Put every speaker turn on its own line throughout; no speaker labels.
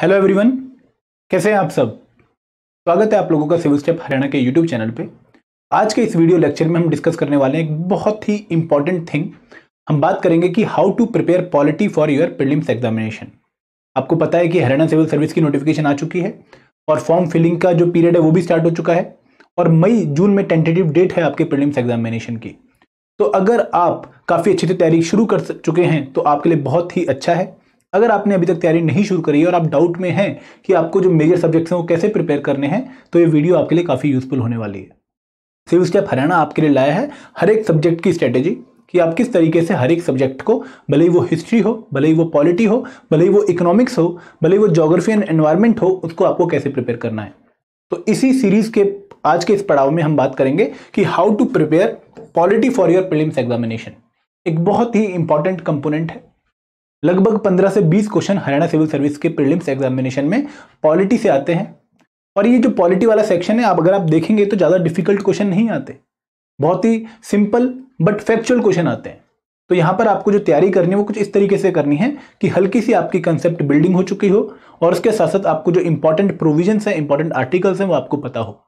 Hello everyone, कैसे हैं आप सब। स्वागत है आप लोगों का सिविल स्टेप हरियाणा के यूट्यूब चैनल पे। आज के इस वीडियो लेक्चर में हम डिस्कस करने वाले हैं एक बहुत ही इंपॉर्टेंट थिंग। हम बात करेंगे कि how to prepare polity for your prelims examination. आपको पता है कि हरियाणा सिविल सर्विस की नोटिफिकेशन आ चुकी है और फॉर्म फिलिंग का जो पीरियड है वो भी स्टार्ट हो चुका है और मई जून में टेंटेटिव डेट है आपके प्रीलिम्स एग्जामिनेशन की। तो अगर आप काफ़ी अच्छे से तैयारी शुरू कर चुके हैं तो आपके लिए बहुत ही अच्छा है। अगर आपने अभी तक तैयारी नहीं शुरू करी है और आप डाउट में हैं कि आपको जो मेजर सब्जेक्ट्स हैं वो कैसे प्रिपेयर करने हैं, तो ये वीडियो आपके लिए काफ़ी यूजफुल होने वाली है। सिविल स्टेप हरियाणा आपके लिए लाया है हर एक सब्जेक्ट की स्ट्रेटेजी कि आप किस तरीके से हर एक सब्जेक्ट को, भले ही वो हिस्ट्री हो, भले ही वो पॉलिटी हो, भले ही वो इकोनॉमिक्स हो, भले ही वो ज्योग्राफी एंड एनवायरमेंट हो, उसको आपको कैसे प्रिपेयर करना है। तो इसी सीरीज के आज के इस पड़ाव में हम बात करेंगे कि how to prepare polity for your prelims examination. एक बहुत ही इंपॉर्टेंट कंपोनेंट है। लगभग 15 से 20 क्वेश्चन हरियाणा सिविल सर्विस के प्रीलिम्स एग्जामिनेशन में पॉलिटी से आते हैं और ये जो पॉलिटी वाला सेक्शन है, अगर आप देखेंगे तो ज़्यादा डिफिकल्ट क्वेश्चन नहीं आते, बहुत ही सिंपल बट फैक्चुअल क्वेश्चन आते हैं। तो यहाँ पर आपको जो तैयारी करनी है वो कुछ इस तरीके से करनी है कि हल्की सी आपकी कंसेप्ट बिल्डिंग हो चुकी हो और उसके साथ साथ आपको जो इंपॉर्टेंट प्रोविजंस हैं, इंपॉर्टेंट आर्टिकल्स हैं, वो आपको पता हो।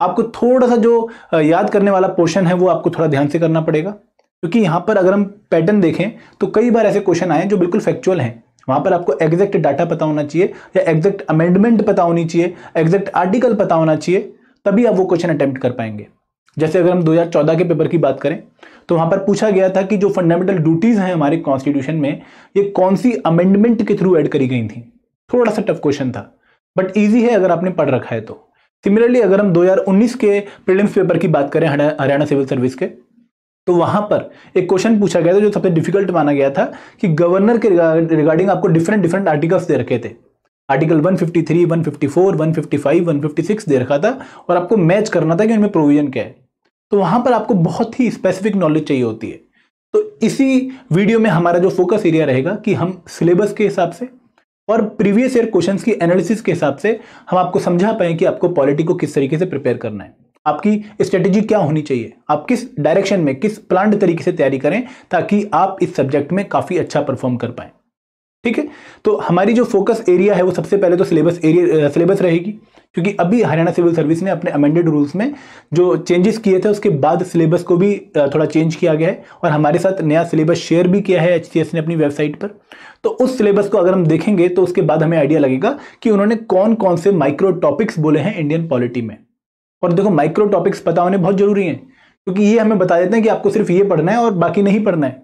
आपको थोड़ा सा जो याद करने वाला पोर्शन है वो आपको थोड़ा ध्यान से करना पड़ेगा, क्योंकि यहाँ पर अगर हम पैटर्न देखें तो कई बार ऐसे क्वेश्चन आए जो बिल्कुल फैक्चुअल हैं। वहाँ पर आपको एग्जैक्ट डाटा पता होना चाहिए या एग्जैक्ट अमेंडमेंट पता होनी चाहिए, एग्जैक्ट आर्टिकल पता होना चाहिए, तभी आप वो क्वेश्चन अटेम्प्ट कर पाएंगे। जैसे अगर हम 2014 के पेपर की बात करें तो वहाँ पर पूछा गया था कि जो फंडामेंटल ड्यूटीज हैं हमारे कॉन्स्टिट्यूशन में, ये कौन सी अमेंडमेंट के थ्रू ऐड करी गई थी। थोड़ा सा टफ क्वेश्चन था बट ईजी है अगर आपने पढ़ रखा है तो। सिमिलरली अगर हम 2019 के प्रीलिम्स पेपर की बात करें हरियाणा सिविल सर्विस के, तो वहां पर एक क्वेश्चन पूछा गया था जो सबसे डिफिकल्ट माना गया था कि गवर्नर के रिगार्डिंग आपको डिफरेंट आर्टिकल्स दे रखे थे। आर्टिकल 153, 154, 155, 156 दे रखा था और आपको मैच करना था कि उनमें प्रोविजन क्या है। तो वहां पर आपको बहुत ही स्पेसिफिक नॉलेज चाहिए होती है। तो इसी वीडियो में हमारा जो फोकस एरिया रहेगा कि हम सिलेबस के हिसाब से और प्रीवियस ईयर क्वेश्चंस की एनालिसिस के हिसाब से हम आपको समझा पाए कि आपको पॉलिटी को किस तरीके से प्रिपेयर करना है, आपकी स्ट्रेटेजी क्या होनी चाहिए, आप किस डायरेक्शन में, किस प्लान्ड तरीके से तैयारी करें ताकि आप इस सब्जेक्ट में काफी अच्छा परफॉर्म कर पाए। ठीक है, तो हमारी जो फोकस एरिया है वो सबसे पहले तो सिलेबस रहेगी, क्योंकि अभी हरियाणा सिविल सर्विस ने अपने अमेंडेड रूल्स में जो चेंजेस किए थे उसके बाद सिलेबस को भी थोड़ा चेंज किया गया है और हमारे साथ नया सिलेबस शेयर भी किया है एचसीएस ने अपनी वेबसाइट पर। तो उस सिलेबस को अगर हम देखेंगे तो उसके बाद हमें आइडिया लगेगा कि उन्होंने कौन कौन से माइक्रो टॉपिक्स बोले हैं इंडियन पॉलिटी में। और देखो, माइक्रो टॉपिक्स पता होने बहुत जरूरी हैं, क्योंकि ये हमें बता देते हैं कि आपको सिर्फ ये पढ़ना है और बाकी नहीं पढ़ना है।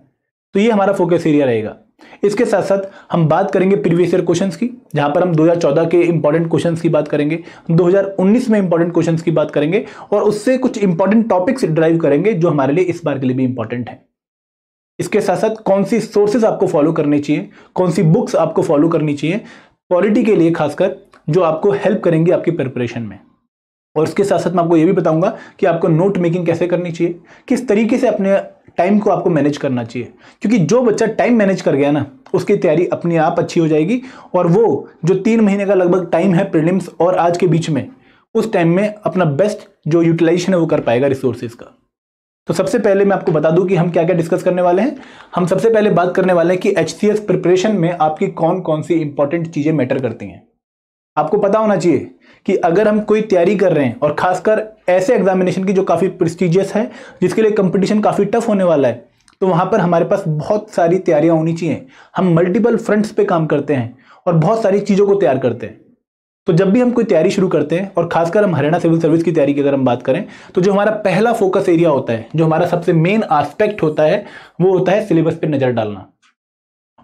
तो ये हमारा फोकस एरिया रहेगा। इसके साथ साथ हम बात करेंगे प्रीवियस ईयर क्वेश्चंस की, जहां पर हम 2014 के इंपॉर्टेंट क्वेश्चंस की बात करेंगे, 2019 में इंपॉर्टेंट क्वेश्चंस की बात करेंगे और उससे कुछ इंपॉर्टेंट टॉपिक्स ड्राइव करेंगे जो हमारे लिए इस बार के लिए भी इंपॉर्टेंट है। इसके साथ साथ कौन सी सोर्सेज आपको फॉलो करनी चाहिए, कौन सी बुक्स आपको फॉलो करनी चाहिए पॉलिटी के लिए खासकर, जो आपको हेल्प करेंगी आपकी प्रिपरेशन में। और इसके साथ साथ मैं आपको यह भी बताऊंगा कि आपको नोट मेकिंग कैसे करनी चाहिए, किस तरीके से अपने टाइम को आपको मैनेज करना चाहिए, क्योंकि जो बच्चा टाइम मैनेज कर गया ना, उसकी तैयारी अपने आप अच्छी हो जाएगी और वो जो 3 महीने का लगभग टाइम है प्रीलिम्स और आज के बीच में, उस टाइम में अपना बेस्ट जो यूटिलाइजेशन है वो कर पाएगा रिसोर्सेज का। तो सबसे पहले मैं आपको बता दूं कि हम क्या क्या डिस्कस करने वाले हैं। हम सबसे पहले बात करने वाले हैं कि एचसीएस प्रिपरेशन में आपकी कौन कौन सी इंपॉर्टेंट चीजें मैटर करती हैं। आपको पता होना चाहिए कि अगर हम कोई तैयारी कर रहे हैं और खासकर ऐसे एग्जामिनेशन की जो काफी प्रेस्टिजियस है, जिसके लिए कंपटीशन काफी टफ होने वाला है, तो वहां पर हमारे पास बहुत सारी तैयारियां होनी चाहिए। हम मल्टीपल फ्रंट्स पे काम करते हैं और बहुत सारी चीजों को तैयार करते हैं। तो जब भी हम कोई तैयारी शुरू करते हैं और खासकर हम हरियाणा सिविल सर्विस की तैयारी की अगर हम बात करें, तो जो हमारा पहला फोकस एरिया होता है, जो हमारा सबसे मेन एस्पेक्ट होता है, वो होता है सिलेबस पे नजर डालना।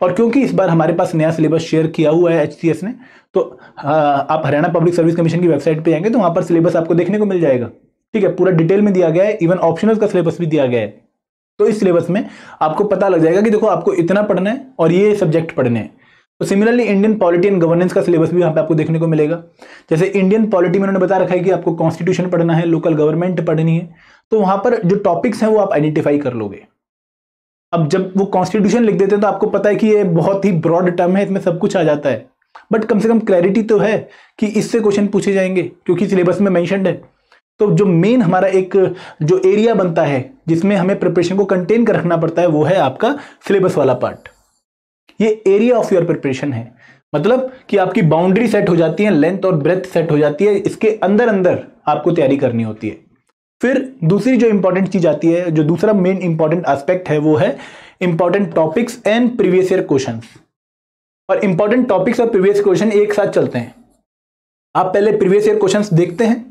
और क्योंकि इस बार हमारे पास नया सिलेबस शेयर किया हुआ है एचसीएस ने, तो आप हरियाणा पब्लिक सर्विस कमीशन की वेबसाइट पे जाएंगे तो वहां पर सिलेबस आपको देखने को मिल जाएगा। ठीक है, पूरा डिटेल में दिया गया है, इवन ऑप्शनल का सिलेबस भी दिया गया है। तो इस सिलेबस में आपको पता लग जाएगा कि देखो आपको इतना पढ़ना है और ये सब्जेक्ट पढ़ने हैं। तो similarly Indian polity and governance का सिलेबस भी यहाँ पे आपको देखने को मिलेगा। जैसे इंडियन पॉलिटी में उन्होंने बता रखा है कि आपको कॉन्स्टिट्यूशन पढ़ना है, लोकल गवर्नमेंट पढ़नी है, तो वहां पर जो टॉपिक्स हैं वो आप आइडेंटिफाई कर लोगे। अब जब वो कॉन्स्टिट्यूशन लिख देते हैं तो आपको पता है कि ये बहुत ही ब्रॉड टर्म है, इसमें सब कुछ आ जाता है, बट कम से कम क्लैरिटी तो है कि इससे क्वेश्चन पूछे जाएंगे क्योंकि सिलेबस में मेंशन्ड है। तो जो मेन हमारा एक जो एरिया बनता है जिसमें हमें प्रिपरेशन को कंटेन कर रखना पड़ता है, वो है आपका सिलेबस वाला पार्ट। ये एरिया ऑफ योर प्रिपरेशन है। मतलब कि आपकी बाउंड्री सेट हो जाती है, लेंथ और ब्रेथ सेट हो जाती है, इसके अंदर अंदर आपको तैयारी करनी होती है। फिर दूसरी जो इंपॉर्टेंट चीज आती है, जो दूसरा मेन इंपॉर्टेंट एस्पेक्ट है, वो है important topics and previous year questions. और इंपॉर्टेंट टॉपिक्स और प्रीवियस क्वेश्चन एक साथ चलते हैं। आप पहले प्रीवियस ईयर क्वेश्चंस देखते हैं,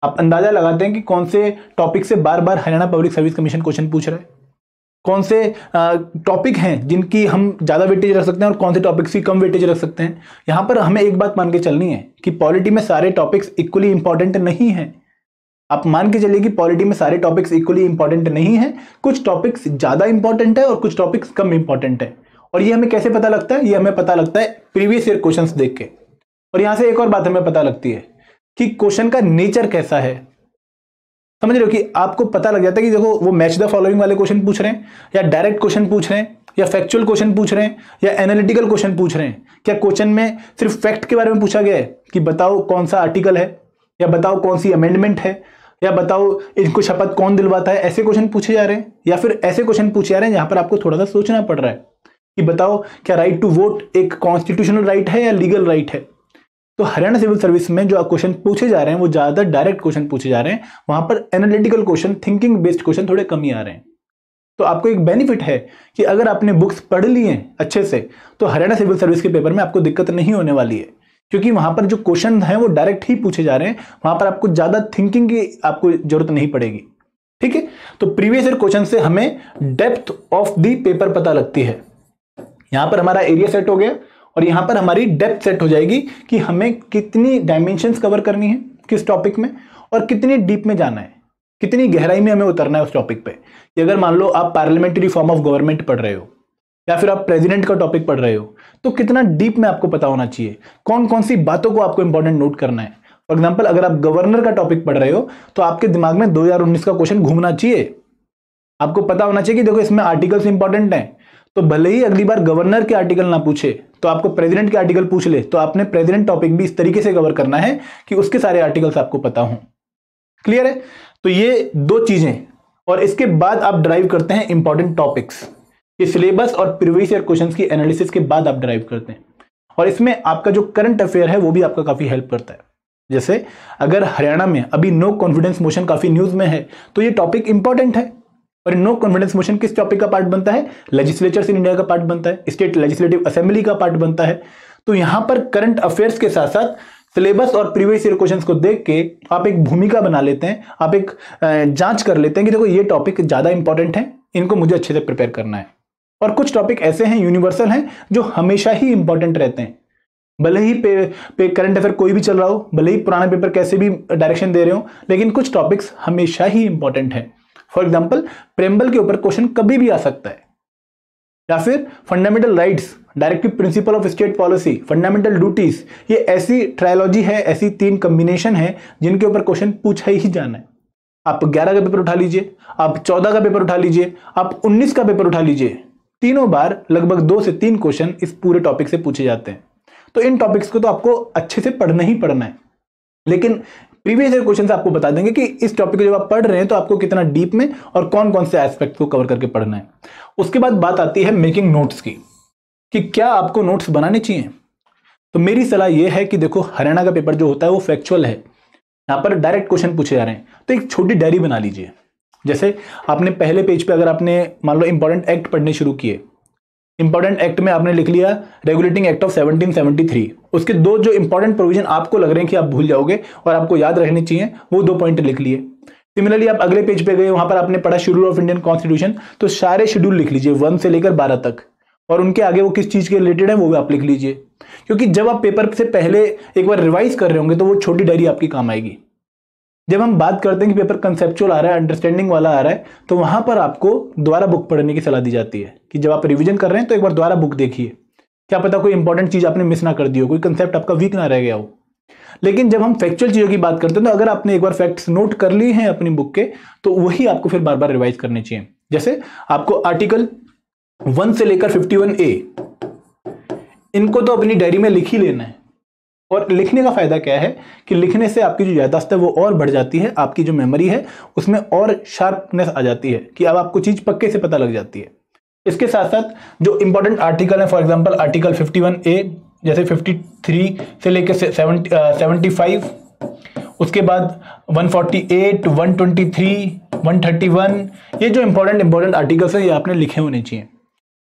आप अंदाजा लगाते हैं कि कौन से टॉपिक से बार बार Haryana public service commission question पूछ रहा है, कौन से टॉपिक हैं जिनकी हम ज्यादा वेटेज रख सकते हैं और कौन से टॉपिक्स की कम वेटेज रख सकते हैं। यहां पर हमें एक बात मान के चलनी है कि पॉलिटी में सारे टॉपिक्स इक्वली इंपॉर्टेंट नहीं है। आप मान के चलिए कि पॉलिटी में सारे टॉपिक्स इक्वली इंपॉर्टेंट नहीं है, कुछ टॉपिक्स ज्यादा इंपॉर्टेंट है और कुछ टॉपिक्स कम इंपॉर्टेंट है। और ये हमें कैसे पता लगता है? ये हमें पता लगता है प्रीवियस ईयर क्वेश्चंस देख के। और यहां से एक और बात हमें पता लगती है कि क्वेश्चन का नेचर कैसा है। समझ रहे हो कि आपको पता लग जाता है कि देखो वो मैच द फॉलोइंग वाले क्वेश्चन पूछ रहे हैं, या डायरेक्ट क्वेश्चन पूछ रहे हैं, या फैक्चुअल क्वेश्चन पूछ रहे हैं, या एनालिटिकल क्वेश्चन पूछ रहे हैं। क्या क्वेश्चन में सिर्फ फैक्ट के बारे में पूछा गया है कि बताओ कौन सा आर्टिकल है, या बताओ कौन सी अमेंडमेंट है, या बताओ इनको शपथ कौन दिलवाता है, ऐसे क्वेश्चन पूछे जा रहे हैं। या फिर ऐसे क्वेश्चन पूछे जा रहे हैं जहां पर आपको थोड़ा सा सोचना पड़ रहा है कि बताओ क्या राइट टू वोट एक कॉन्स्टिट्यूशनल राइट है या लीगल राइट है। तो हरियाणा सिविल सर्विस में जो क्वेश्चन पूछे जा रहे हैं वो ज्यादातर डायरेक्ट क्वेश्चन पूछे जा रहे हैं, वहां पर analytical question, thinking based question थोड़े कम ही आ रहे हैं। तो आपको एक बेनिफिट है कि अगर आपने बुक्स पढ़ ली हैं अच्छे से, तो हरियाणा सिविल सर्विस के पेपर में आपको दिक्कत नहीं होने वाली है, क्योंकि वहां पर जो क्वेश्चन है वो डायरेक्ट ही पूछे जा रहे हैं, वहां पर आपको ज्यादा थिंकिंग की आपको जरूरत नहीं पड़ेगी। ठीक है, तो प्रीवियस ईयर क्वेश्चन से हमें डेप्थ ऑफ द पेपर पता लगती है। यहां पर हमारा एरिया सेट हो गया और यहां पर हमारी डेप्थ सेट हो जाएगी कि हमें कितनी डायमेंशंस कवर करनी है किस टॉपिक में, और कितनी डीप में जाना है, कितनी गहराई में हमें उतरना है उस टॉपिक पे। कि अगर मान लो आप पार्लियामेंट्री फॉर्म ऑफ गवर्नमेंट पढ़ रहे हो, या फिर आप प्रेसिडेंट का टॉपिक पढ़ रहे हो, तो कितना डीप में आपको पता होना चाहिए, कौन कौन सी बातों को आपको इंपॉर्टेंट नोट करना है। फॉर एग्जाम्पल, अगर आप गवर्नर का टॉपिक पढ़ रहे हो तो आपके दिमाग में 2019 का क्वेश्चन घूमना चाहिए। आपको पता होना चाहिए कि देखो इसमें आर्टिकल्स इंपॉर्टेंट हैं, तो भले ही अगली बार गवर्नर के आर्टिकल ना पूछे तो आपको प्रेसिडेंट के आर्टिकल पूछ ले, तो आपने प्रेसिडेंट टॉपिक भी इस तरीके से कवर करना है कि उसके सारे आर्टिकल्स आपको पता हों। क्लियर है? तो ये दो चीजें, और इसके बाद आप ड्राइव करते हैं इंपॉर्टेंट टॉपिक्स। ये सिलेबस और प्रीवियस ईयर क्वेश्चंस की एनालिसिस के बाद आप ड्राइव करते हैं, और इसमें आपका जो करंट अफेयर है वो भी आपका काफी हेल्प करता है। जैसे अगर हरियाणा में अभी नो कॉन्फिडेंस मोशन काफी न्यूज में है, तो ये टॉपिक इंपॉर्टेंट है। और नो कॉन्फिडेंस मोशन किस टॉपिक का पार्ट बनता है? लेजिस्लेचर्स इन इंडिया का पार्ट बनता है, स्टेट लेजिस्लेटिव असेंबली का पार्ट बनता है। तो यहां पर करंट अफेयर्स के साथ साथ सिलेबस और प्रीवियस ईयर क्वेश्चंस को देख के आप एक भूमिका बना लेते हैं, आप एक जांच कर लेते हैं कि देखो ये टॉपिक ज्यादा इंपॉर्टेंट है, इनको मुझे अच्छे से प्रिपेयर करना है। और कुछ टॉपिक ऐसे हैं, यूनिवर्सल हैं, जो हमेशा ही इंपॉर्टेंट रहते हैं। भले ही पे करंट अफेयर कोई भी चल रहा हो, भले ही पुराने पेपर कैसे भी डायरेक्शन दे रहे हो, लेकिन कुछ टॉपिक्स हमेशा ही इंपॉर्टेंट है। फॉर एग्जाम्पल, प्रेम्बल के ऊपर क्वेश्चन कभी भी आ सकता है, या फिर fundamental rights, directive principle of state policy, fundamental duties, ये ऐसी ट्रायोलॉजी है, ऐसी 3 कॉम्बिनेशन है जिनके ऊपर क्वेश्चन पूछा ही जाना है। आप 11 का पेपर उठा लीजिए, आप 14 का पेपर उठा लीजिए, आप 19 का पेपर उठा लीजिए, तीनों बार लगभग 2 से 3 क्वेश्चन इस पूरे टॉपिक से पूछे जाते हैं। तो इन टॉपिक्स को तो आपको अच्छे से पढ़ना ही पढ़ना है, लेकिन प्रीवियस ईयर क्वेश्चन आपको बता देंगे कि इस टॉपिक को जब आप पढ़ रहे हैं तो आपको कितना डीप में और कौन कौन से एस्पेक्ट को कवर करके पढ़ना है। उसके बाद बात आती है मेकिंग नोट्स की, कि क्या आपको नोट्स बनाने चाहिए। तो मेरी सलाह यह है कि देखो, हरियाणा का पेपर जो होता है वो फैक्चुअल है, यहां पर डायरेक्ट क्वेश्चन पूछे जा रहे हैं, तो एक छोटी डायरी बना लीजिए। जैसे आपने पहले पेज पे अगर आपने मान लो इंपॉर्टेंट एक्ट पढ़ने शुरू किए, इंपॉर्टेंट एक्ट में आपने लिख लिया रेगुलेटिंग एक्ट ऑफ 1773, उसके 2 जो इंपॉर्टेंट प्रोविजन आपको लग रहे हैं कि आप भूल जाओगे और आपको याद रखने चाहिए, वो 2 पॉइंट लिख लिए। सिमिलरली आप अगले पेज पे गए, वहां पर आपने पढ़ा शेड्यूल ऑफ इंडियन कॉन्स्टिट्यूशन, तो सारे शेड्यूल लिख लीजिए 1 से लेकर 12 तक, और उनके आगे वो किस चीज के रिलेटेड है वो भी आप लिख लीजिए। क्योंकि जब आप पेपर से पहले एक बार रिवाइज कर रहे होंगे तो वो छोटी डायरी आपकी काम आएगी। जब हम बात करते हैं कि पेपर कंसेप्चुअल आ रहा है, अंडरस्टैंडिंग वाला आ रहा है, तो वहां पर आपको दोबारा बुक पढ़ने की सलाह दी जाती है कि जब आप रिवीजन कर रहे हैं तो एक बार दोबारा बुक देखिए, क्या पता कोई इंपॉर्टेंट चीज आपने मिस ना कर दी हो, कोई कंसेप्ट आपका वीक ना रह गया हो। लेकिन जब हम फैक्चुअल चीजों की बात करते हैं तो अगर आपने एक बार फैक्ट्स नोट कर लिए हैं अपनी बुक के, तो वही आपको फिर बार बार रिवाइज करने चाहिए। जैसे आपको आर्टिकल 1 से लेकर 51A, इनको तो अपनी डायरी में लिख ही लेना है। और लिखने का फायदा क्या है कि लिखने से आपकी जो याददाश्त है वो और बढ़ जाती है, आपकी जो मेमोरी है उसमें और शार्पनेस आ जाती है कि अब आपको चीज पक्के से पता लग जाती है। इसके साथ साथ जो इंपॉर्टेंट आर्टिकल है, फॉर एग्जांपल आर्टिकल 51A जैसे 53 से लेकर 75, उसके बाद 148, 123, 131, ये जो इंपॉर्टेंट आर्टिकल्स हैं ये आपने लिखे होने चाहिए।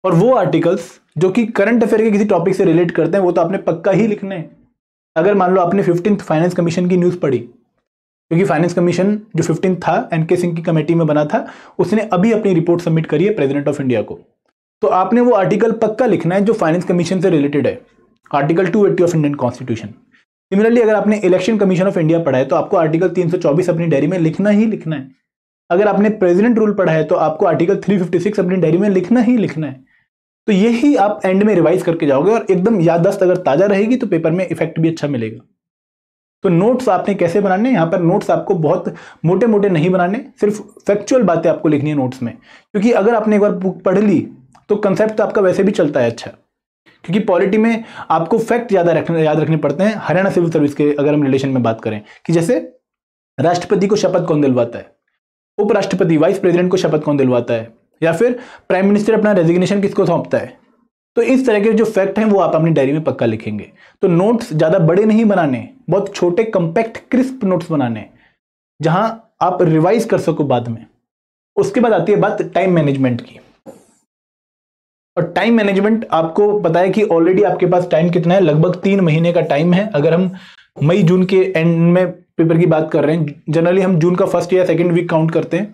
और वो आर्टिकल्स जो कि करंट अफेयर के किसी टॉपिक से रिलेट करते हैं वो तो आपने पक्का ही लिखने हैं। अगर मान लो आपने 15th फाइनेंस कमीशन की न्यूज़ पढ़ी, क्योंकि फाइनेंस कमीशन जो 15 था एनके सिंह की कमेटी में बना था, उसने अभी अपनी रिपोर्ट सबमिट करी है प्रेसिडेंट ऑफ इंडिया को, तो आपने वो आर्टिकल पक्का लिखना है जो फाइनेंस कमीशन से रिलेटेड है, article 280 of Indian constitution. Similarly अगर आपने इलेक्शन कमीशन ऑफ इंडिया पढ़ा है तो आपको आर्टिकल 324 अपनी डायरी में लिखना ही लिखना है। अगर आपने प्रेसिडेंट रूल पढ़ा है तो आपको आर्टिकल 356 अपनी डायरी में लिखना ही लिखना है। तो यही आप एंड में रिवाइज करके जाओगे और एकदम याददाश्त अगर ताजा रहेगी तो पेपर में इफेक्ट भी अच्छा मिलेगा। तो नोट्स आपने कैसे बनाने, यहाँ पर नोट्स आपको बहुत मोटे मोटे नहीं बनाने, सिर्फ फैक्चुअल बातें आपको लिखनी है नोट्स में, क्योंकि अगर आपने एक बार बुक पढ़ ली तो कंसेप्ट तो आपका वैसे भी चलता है अच्छा। क्योंकि पॉलिटी में आपको फैक्ट ज़्यादा याद रखने पड़ते हैं। हरियाणा सिविल सर्विस के अगर हम रिलेशन में बात करें कि जैसे राष्ट्रपति को शपथ कौन दिलवाता है, उपराष्ट्रपति वाइस प्रेसिडेंट को शपथ कौन दिलवाता है, या फिर प्राइम मिनिस्टर अपना रेजिग्नेशन किसको सौंपता है। तो इस तरह के जो फैक्ट हैं वो आप अपनी डायरी में पक्का लिखेंगे। तो नोट्स ज़्यादा बड़े नहीं बनाने, बहुत छोटे कंपैक्ट क्रिस्प नोट्स बनाने जहां आप रिवाइज कर सको बाद में। उसके बाद आती है बात टाइम मैनेजमेंट की। और टाइम मैनेजमेंट आपको पता है कि ऑलरेडी आपके पास टाइम कितना है, लगभग 3 महीने का टाइम है। अगर हम मई जून के एंड में पेपर की बात कर रहे हैं, जनरली हम जून का फर्स्ट या सेकंड वीक काउंट करते हैं,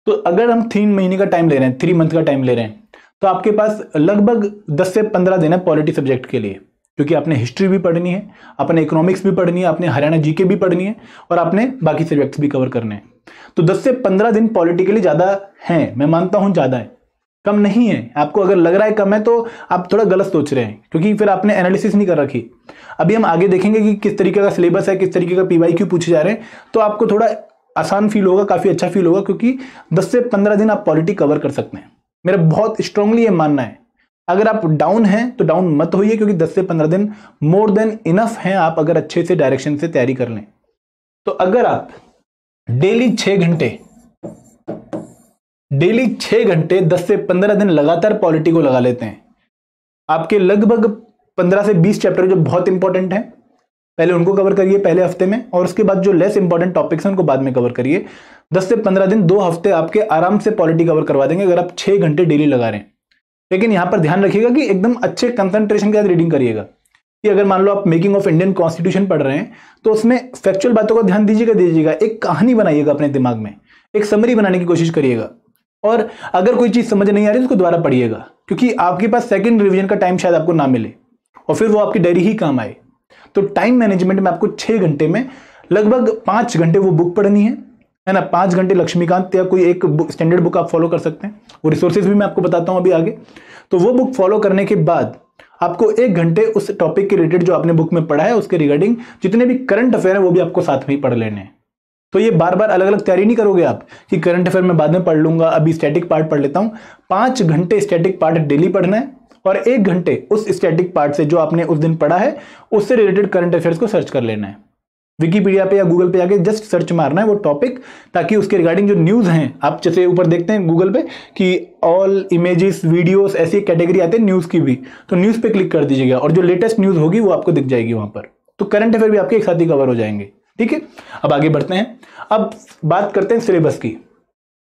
तो अगर हम 3 महीने का टाइम ले रहे हैं, 3 मंथ का टाइम ले रहे हैं, तो आपके पास लगभग 10 से 15 दिन है पॉलिटी सब्जेक्ट के लिए, क्योंकि आपने हिस्ट्री भी पढ़नी है, आपने इकोनॉमिक्स भी पढ़नी है, आपने हरियाणा जीके भी पढ़नी है और आपने बाकी सब्जेक्ट्स भी कवर करने हैं। तो 10 से 15 दिन पॉलिटी के लिए ज़्यादा हैं, मैं मानता हूँ ज़्यादा है, कम नहीं है। आपको अगर लग रहा है कम है तो आप थोड़ा गलत सोच रहे हैं, क्योंकि फिर आपने एनालिसिस नहीं कर रखी। अभी हम आगे देखेंगे कि किस तरीके का सिलेबस है, किस तरीके का PYQ पूछे जा रहे हैं, तो आपको थोड़ा आसान फील होगा, काफ़ी अच्छा फील होगा, क्योंकि 10 से 15 दिन आप पॉलिटी कवर कर सकते हैं। मेरा बहुत स्ट्रांगली ये मानना है। अगर आप डाउन हैं तो डाउन मत होइए, क्योंकि 10 से 15 दिन मोर देन इनफ हैं आप अगर अच्छे से डायरेक्शन से तैयारी कर लें। तो अगर आप डेली 6 घंटे 10 से 15 दिन लगातार पॉलिटी को लगा लेते हैं, आपके लगभग 15 से 20 चैप्टर जो बहुत इंपॉर्टेंट हैं पहले उनको कवर करिए पहले हफ्ते में, और उसके बाद जो लेस इंपॉर्टेंट टॉपिक्स हैं उनको बाद में कवर करिए। 10 से 15 दिन 2 हफ्ते आपके आराम से पॉलिटी कवर करवा देंगे अगर आप 6 घंटे डेली लगा रहे हैं। लेकिन यहां पर ध्यान रखिएगा कि एकदम अच्छे कंसंट्रेशन के साथ रीडिंग करिएगा। कि अगर मान लो आप मेकिंग ऑफ इंडियन कॉन्स्टिट्यूशन पढ़ रहे हैं तो उसमें फैक्चुअल बातों का ध्यान दीजिएगा, एक कहानी बनाइएगा अपने दिमाग में, एक समरी बनाने की कोशिश करिएगा। और अगर कोई चीज समझ नहीं आ रही उसको दोबारा पढ़िएगा, क्योंकि आपके पास सेकंड रिवीजन का टाइम शायद आपको ना मिले और फिर वो आपकी डायरी ही काम आए। तो टाइम मैनेजमेंट में आपको 6 घंटे में लगभग 5 घंटे वो बुक पढ़नी है ना, 5 घंटे लक्ष्मीकांत या कोई एक स्टैंडर्ड बुक आप फॉलो कर सकते हैं, वो रिसोर्सेज भी मैं आपको बताता हूं अभी आगे। तो वो बुक फॉलो करने के बाद आपको 1 घंटे उस टॉपिक के रिलेटेड जो आपने बुक में पढ़ा है उसके रिगार्डिंग जितने भी करंट अफेयर है वो भी आपको साथ में ही पढ़ लेने हैं। तो ये बार बार अलग अलग तैयारी नहीं करोगे आप कि करंट अफेयर में बाद में पढ़ लूंगा, अभी स्टैटिक पार्ट पढ़ लेता हूं। 5 घंटे स्टैटिक पार्ट डेली पढ़ना है और 1 घंटे उस स्टैटिक पार्ट से जो आपने उस दिन पढ़ा है उससे रिलेटेड करंट अफेयर्स को सर्च कर लेना है। विकिपीडिया पे या गूगल पे जाके जस्ट सर्च मारना है वो टॉपिक, ताकि उसके रिगार्डिंग जो न्यूज़ हैं, आप जैसे ऊपर देखते हैं गूगल पे कि ऑल इमेजेस वीडियोस ऐसी कैटेगरी आते हैं न्यूज़ की भी, तो न्यूज़ पे क्लिक कर दीजिएगा और जो लेटेस्ट न्यूज़ होगी वो आपको दिख जाएगी वहां पर। तो करंट अफेयर भी आपके एक साथ ही कवर हो जाएंगे। ठीक है, अब आगे बढ़ते हैं। अब बात करते हैं सिलेबस की।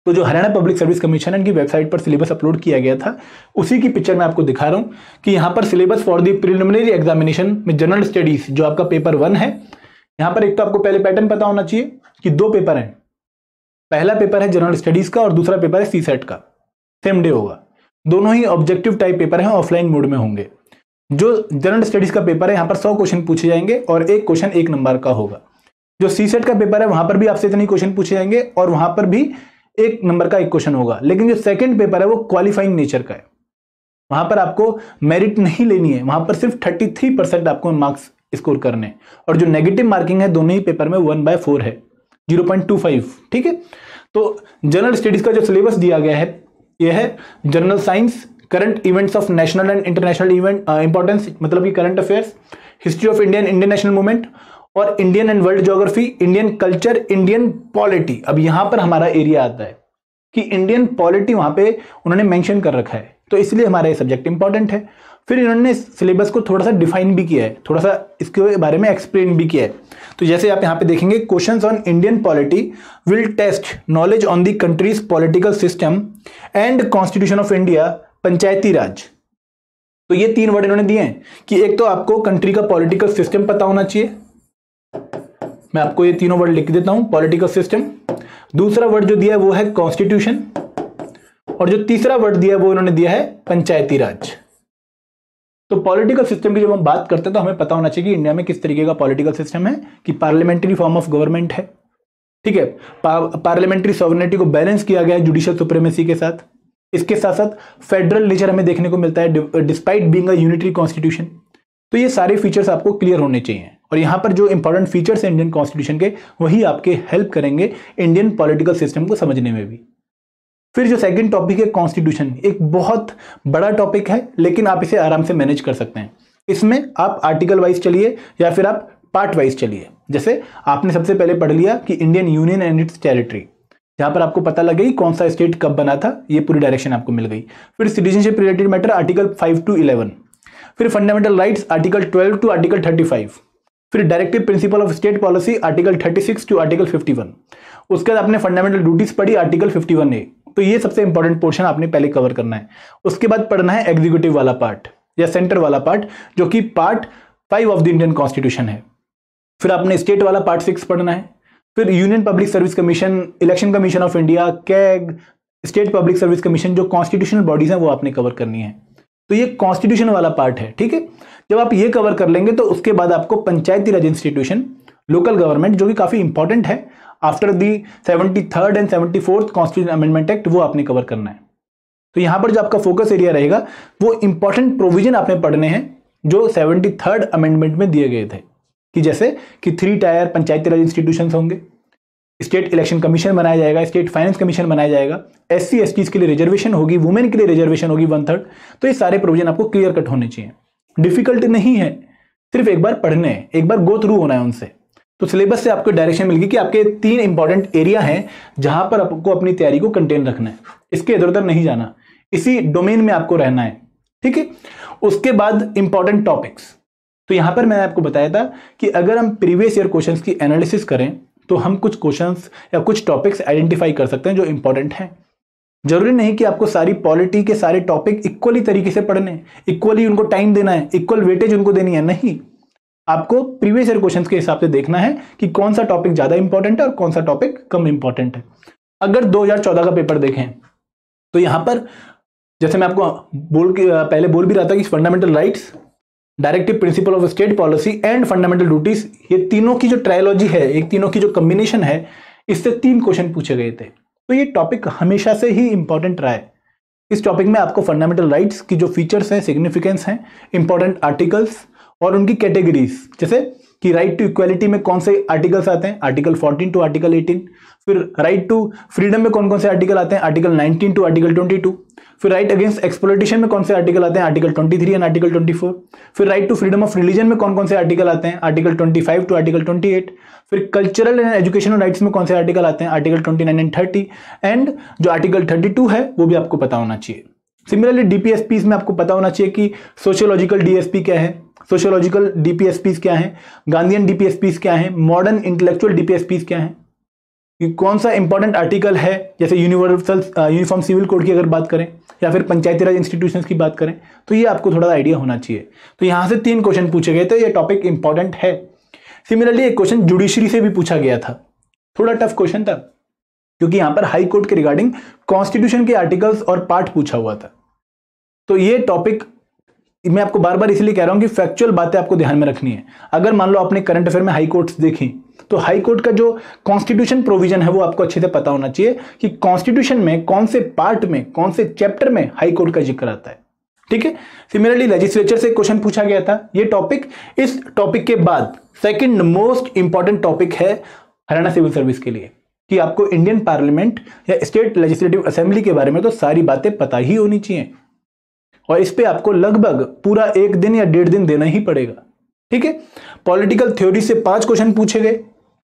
तो जो हरियाणा पब्लिक सर्विस कमीशन है, इनकी वेबसाइट पर सिलेबस अपलोड किया गया था, उसी की पिक्चर मैं आपको दिखा रहा हूं कि यहाँ पर syllabus for the preliminary examination में जनरल स्टडीज जो आपका पेपर 1 है, यहाँ पर एक तो आपको पहले पैटर्न पता होना चाहिए कि 2 पेपर हैं। पहला पेपर है जनरल स्टडीज का और दूसरा पेपर है सीसेट का, सेम डे होगा। दोनों ही ऑब्जेक्टिव टाइप पेपर हैं, ऑफलाइन मोड में होंगे। जो जनरल स्टडीज का पेपर है यहाँ पर 100 क्वेश्चन पूछे जाएंगे और एक क्वेश्चन 1 नंबर का होगा। जो सीसेट का पेपर है वहां पर भी आपसे इतने क्वेश्चन पूछे जाएंगे और वहां पर भी 1 नंबर का 1 क्वेश्चन होगा। लेकिन जो सेकंड पेपर है वो क्वालिफाइंग नेचर का है, वहां पर आपको मेरिट नहीं लेनी है, वहां पर सिर्फ 33% आपको मार्क्स स्कोर करने, और जो नेगेटिव मार्किंग है दोनों ही पेपर में 1/4 है, 0.25। ठीक है, तो जनरल स्टडीज का जो सिलेबस दिया गया है यह है general science, current events of national and international event importance, मतलब कि current affairs, history of Indian national movement और Indian and world geography, Indian culture, Indian polity. अब यहां पर हमारा एरिया आता है कि इंडियन पॉलिटी वहां पे उन्होंने मेंशन कर रखा है, तो इसलिए हमारा ये सब्जेक्ट इंपॉर्टेंट है। फिर इन्होंने सिलेबस को थोड़ा सा डिफाइन भी किया है, थोड़ा सा इसके बारे में एक्सप्लेन भी किया है। तो जैसे आप यहाँ पे देखेंगे, questions on Indian polity will test knowledge on the country's political system and constitution of India, Panchayati Raj. तो ये 3 वर्ड इन्होंने दिए हैं कि एक तो आपको कंट्री का पॉलिटिकल सिस्टम पता होना चाहिए, मैं आपको ये तीनों वर्ड लिख देता हूं, पॉलिटिकल सिस्टम। दूसरा वर्ड जो दिया है वो है कॉन्स्टिट्यूशन, और जो तीसरा वर्ड दिया है वो इन्होंने दिया है पंचायती राज। तो पॉलिटिकल सिस्टम की जब हम बात करते हैं तो हमें पता होना चाहिए कि इंडिया में किस तरीके का पॉलिटिकल सिस्टम है, कि पार्लियामेंट्री फॉर्म ऑफ गवर्नमेंट है, ठीक है। पार्लियामेंट्री सॉवरेनिटी को बैलेंस किया गया है जुडिशियल सुप्रीमेसी के साथ। इसके साथ साथ फेडरल नेचर हमें देखने को मिलता है despite being a unitary constitution. तो ये सारे फीचर्स आपको क्लियर होने चाहिए, और यहां पर जो इंपॉर्टेंट फीचर्स हैं इंडियन कॉन्स्टिट्यूशन के, वही आपके हेल्प करेंगे इंडियन पॉलिटिकल सिस्टम को समझने में भी। फिर जो सेकंड टॉपिक है कॉन्स्टिट्यूशन, एक बहुत बड़ा टॉपिक है, लेकिन आप इसे आराम से मैनेज कर सकते हैं। इसमें आप आर्टिकल वाइज चलिए या फिर आप पार्ट वाइज चलिए। जैसे आपने सबसे पहले पढ़ लिया कि Indian union and it's territory, जहां पर आपको पता लग गई कौन सा स्टेट कब बना था, ये पूरी डायरेक्शन आपको मिल गई। फिर citizenship related matter article 5 to 11, फिर fundamental rights article 12 to article 35, फिर directive principle of state policy article 36 to article 51। उसके बाद आपने फंडामेंटल ड्यूटीज पढ़ी आर्टिकल 51A। तो ये सबसे इंपॉर्टेंट पोर्शन आपने पहले कवर करना है। उसके बाद पढ़ना है एग्जीक्यूटिव वाला पार्ट या सेंटर वाला पार्ट, जो कि part 5 of the Indian constitution है। फिर आपने स्टेट वाला पार्ट 6 पढ़ना है। फिर union public service commission, election commission of India, CAG, state public service commission, जो कॉन्स्टिट्यूशनल बॉडीज हैं वो आपने कवर करनी है। तो ये कॉन्स्टिट्यूशन वाला पार्ट है, ठीक है। जब आप ये कवर कर लेंगे तो उसके बाद आपको पंचायती राज इंस्टीट्यूशन, लोकल गवर्नमेंट, जो कि काफी इंपॉर्टेंट है after the 73rd and 74th constitution amendment act, वो आपने कवर करना है। तो यहां पर जो आपका फोकस एरिया रहेगा वो इंपॉर्टेंट प्रोविजन आपने पढ़ने हैं जो 73rd अमेंडमेंट में दिए गए थे, कि जैसे कि 3 टायर पंचायती राज इंस्टीट्यूशंस होंगे, स्टेट इलेक्शन कमीशन बनाया जाएगा, स्टेट फाइनेंस कमीशन बनाया जाएगा, SC STs के लिए रिजर्वेशन होगी, वुमेन के लिए रिजर्वेशन होगी 1/3। तो ये सारे प्रोविजन आपको क्लियर कट होने चाहिए, डिफिकल्ट नहीं है, सिर्फ एक बार पढ़ने हैं, एक बार गो थ्रू होना है उनसे। तो सिलेबस से आपको डायरेक्शन मिल गई कि आपके 3 इंपॉर्टेंट एरिया हैं जहां पर आपको अपनी तैयारी को कंटेन रखना है, इसके इधर उधर नहीं जाना, इसी डोमेन में आपको रहना है, ठीक है। उसके बाद इंपॉर्टेंट टॉपिक्स, तो यहां पर मैंने आपको बताया था कि अगर हम प्रीवियस ईयर क्वेश्चंस की एनालिसिस करें तो हम कुछ क्वेश्चंस या कुछ टॉपिक्स आइडेंटिफाई कर सकते हैं जो इंपॉर्टेंट हैं। जरूरी नहीं कि आपको सारी पॉलिटी के सारे टॉपिक इक्वली तरीके से पढ़ने, इक्वली उनको टाइम देना है, इक्वल वेटेज उनको देनी है, नहीं। आपको प्रीवियस ईयर क्वेश्चंस के हिसाब से देखना है कि कौन सा टॉपिक ज्यादा इंपॉर्टेंट है और कौन सा टॉपिक कम इंपॉर्टेंट है। अगर 2014 का पेपर देखें तो यहां पर जैसे मैं आपको पहले बोल भी रहा था कि fundamental rights, directive principle of state policy and fundamental duties, ये तीनों की जो ट्रायोलॉजी है, एक तीनों की जो कॉम्बिनेशन है, इससे 3 क्वेश्चन पूछे गए थे। तो ये टॉपिक हमेशा से ही इंपॉर्टेंट रहा है। इस टॉपिक में आपको फंडामेंटल राइट्स की जो फीचर्स हैं, सिग्निफिकेंस हैं, इंपॉर्टेंट आर्टिकल्स और उनकी कैटेगरीज, जैसे कि राइट टू इक्वालिटी में कौन से आर्टिकल्स आते हैं, आर्टिकल 14 टू आर्टिकल 18। फिर राइट टू फ्रीडम में कौन कौन से आर्टिकल आते हैं, आर्टिकल 19 टू आर्टिकल 22। फिर राइट अगेंस्ट एक्सप्लॉइटेशन में कौन से आर्टिकल आते हैं, आर्टिकल 23 एंड आर्टिकल 24। फिर right to freedom of religion में कौन कौन से आर्टिकल आते हैं, आर्टिकल 25 टू आर्टिकल 28। फिर कल्चरल एंड एजुकेशनल राइट्स में कौन से आर्टिकल आते हैं, आर्टिकल 29 एंड 30। एंड जो आर्टिकल 32 है वो भी आपको पता होना चाहिए। सिमिलरली डीपीएसपीज में आपको पता होना चाहिए कि सोशियोलॉजिकल डीएसपी क्या है, सोशियोलॉजिकल डीपीएसपीज क्या है, गांधीयन डीपीएसपीज क्या है, मॉडर्न इंटेलेक्चुअल डीपीएसपीज क्या है, कि कौन सा इंपॉर्टेंट आर्टिकल है, जैसे यूनिफॉर्म सिविल कोड की अगर बात करें या फिर पंचायती राज इंस्टीट्यूशंस की बात करें, तो ये आपको थोड़ा आइडिया होना चाहिए। तो यहां से 3 क्वेश्चन पूछे गए थे, ये टॉपिक इंपॉर्टेंट है। सिमिलरली एक क्वेश्चन जुडिशरी से भी पूछा गया था, थोड़ा टफ क्वेश्चन था क्योंकि यहां पर हाई कोर्ट के रिगार्डिंग कॉन्स्टिट्यूशन के आर्टिकल्स और पार्ट पूछा हुआ था। तो ये टॉपिक मैं आपको बार बार इसलिए कह रहा हूं कि फैक्चुअल बातें आपको ध्यान में रखनी है। अगर मान लो आपने करंट अफेयर में हाई कोर्ट्स देखी तो हाई कोर्ट का जो कॉन्स्टिट्यूशन प्रोविजन है वो आपको अच्छे से पता होना चाहिए कि कॉन्स्टिट्यूशन में कौन से पार्ट में, कौन से चैप्टर में हाई कोर्ट का जिक्र आता है, ठीक है। सिमिलरली लेजिस्लेचर से क्वेश्चन पूछा गया था। ये टॉपिक, इस टॉपिक के बाद सेकंड मोस्ट इंपॉर्टेंट टॉपिक है हरियाणा सिविल सर्विस के लिए, कि आपको इंडियन पार्लियामेंट या स्टेट लेजिस्लेटिव असेंबली के बारे में तो सारी बातें पता ही होनी चाहिए, और इस पे आपको लगभग पूरा 1 दिन या 1.5 दिन देना ही पड़ेगा, ठीक है। पॉलिटिकल थ्योरी से 5 क्वेश्चन पूछे गए,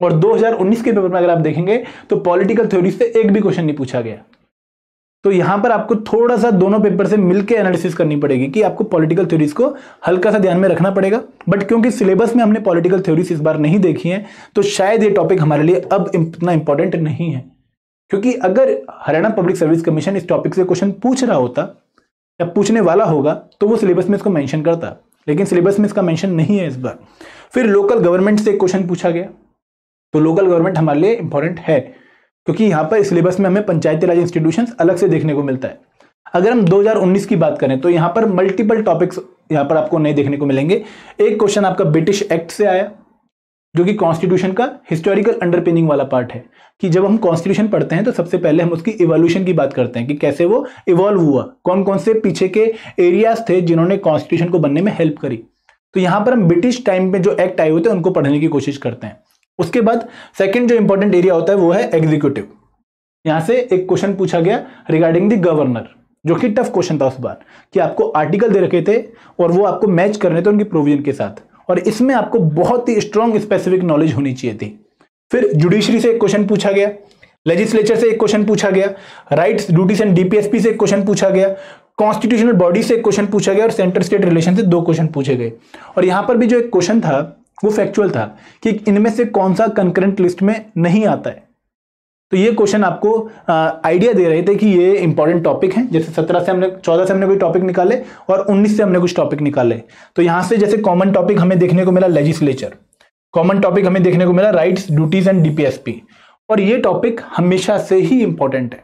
और 2019 के पेपर में अगर आप देखेंगे तो पॉलिटिकल थ्योरी से एक भी क्वेश्चन नहीं पूछा गया। तो यहां पर आपको थोड़ा सा दोनों पेपर से मिलकर एनालिसिस करनी पड़ेगी कि आपको पॉलिटिकल थ्योरीज को हल्का सा ध्यान में रखना पड़ेगा। बट क्योंकि सिलेबस में हमने पॉलिटिकल थ्योरीज इस बार नहीं देखी है, तो शायद ये टॉपिक हमारे लिए अब इतना इंपॉर्टेंट नहीं है। क्योंकि अगर हरियाणा पब्लिक सर्विस कमीशन इस टॉपिक से क्वेश्चन पूछ रहा होता या पूछने वाला होगा तो वो सिलेबस में इसको मेंशन करता, लेकिन सिलेबस में इसका मेंशन नहीं है इस बार। फिर लोकल गवर्नमेंट से क्वेश्चन पूछा गया, तो लोकल गवर्नमेंट हमारे लिए इंपॉर्टेंट है क्योंकि यहाँ पर सिलेबस में हमें पंचायती राज इंस्टीट्यूशंस अलग से देखने को मिलता है। अगर हम 2019 की बात करें तो यहाँ पर मल्टीपल टॉपिक्स यहाँ पर आपको नए देखने को मिलेंगे। एक क्वेश्चन आपका ब्रिटिश एक्ट से आया, जो कि कॉन्स्टिट्यूशन का हिस्टोरिकल अंडरपिनिंग वाला पार्ट है कि जब हम कॉन्स्टिट्यूशन पढ़ते हैं तो सबसे पहले हम उसकी इवोल्यूशन की बात करते हैं कि कैसे वो इवॉल्व हुआ, कौन कौन से पीछे के एरियाज थे जिन्होंने कॉन्स्टिट्यूशन को बनने में हेल्प करी। तो यहाँ पर हम ब्रिटिश टाइम में जो एक्ट आए हुए थे उनको पढ़ने की कोशिश करते हैं। उसके बाद सेकंड जो इंपॉर्टेंट एरिया होता है वो है एग्जीक्यूटिव। यहां से एक क्वेश्चन पूछा गया रिगार्डिंग द गवर्नर, जो कि टफ क्वेश्चन था उस बार कि आपको आर्टिकल दे रखे थे और वो आपको मैच करने थे उनकी प्रोविजन के साथ, और इसमें आपको बहुत ही स्ट्रॉन्ग स्पेसिफिक नॉलेज होनी चाहिए थी। फिर जुडिशरी से एक क्वेश्चन पूछा गया, लेजिस्लेचर से एक क्वेश्चन पूछा गया, राइट्स ड्यूटीज एंड डीपीएसपी से एक क्वेश्चन पूछा गया, कॉन्स्टिट्यूशनल बॉडी से एक क्वेश्चन पूछा गया और सेंटर स्टेट रिलेशन से 2 क्वेश्चन पूछे गए। और यहां पर भी जो एक क्वेश्चन था वो फैक्चुअल था कि इनमें से कौन सा कंकरेंट लिस्ट में नहीं आता है। तो ये क्वेश्चन आपको आइडिया दे रहे थे कि ये इंपॉर्टेंट टॉपिक हैं। जैसे 14 से हमने कोई टॉपिक निकाले और 19 से हमने कुछ टॉपिक निकाले। तो यहां से जैसे कॉमन टॉपिक हमें देखने को मिला लेजिस्लेचर, कॉमन टॉपिक हमें देखने को मिला राइट्स ड्यूटीज एंड डीपीएसपी। और ये टॉपिक हमेशा से ही इंपॉर्टेंट है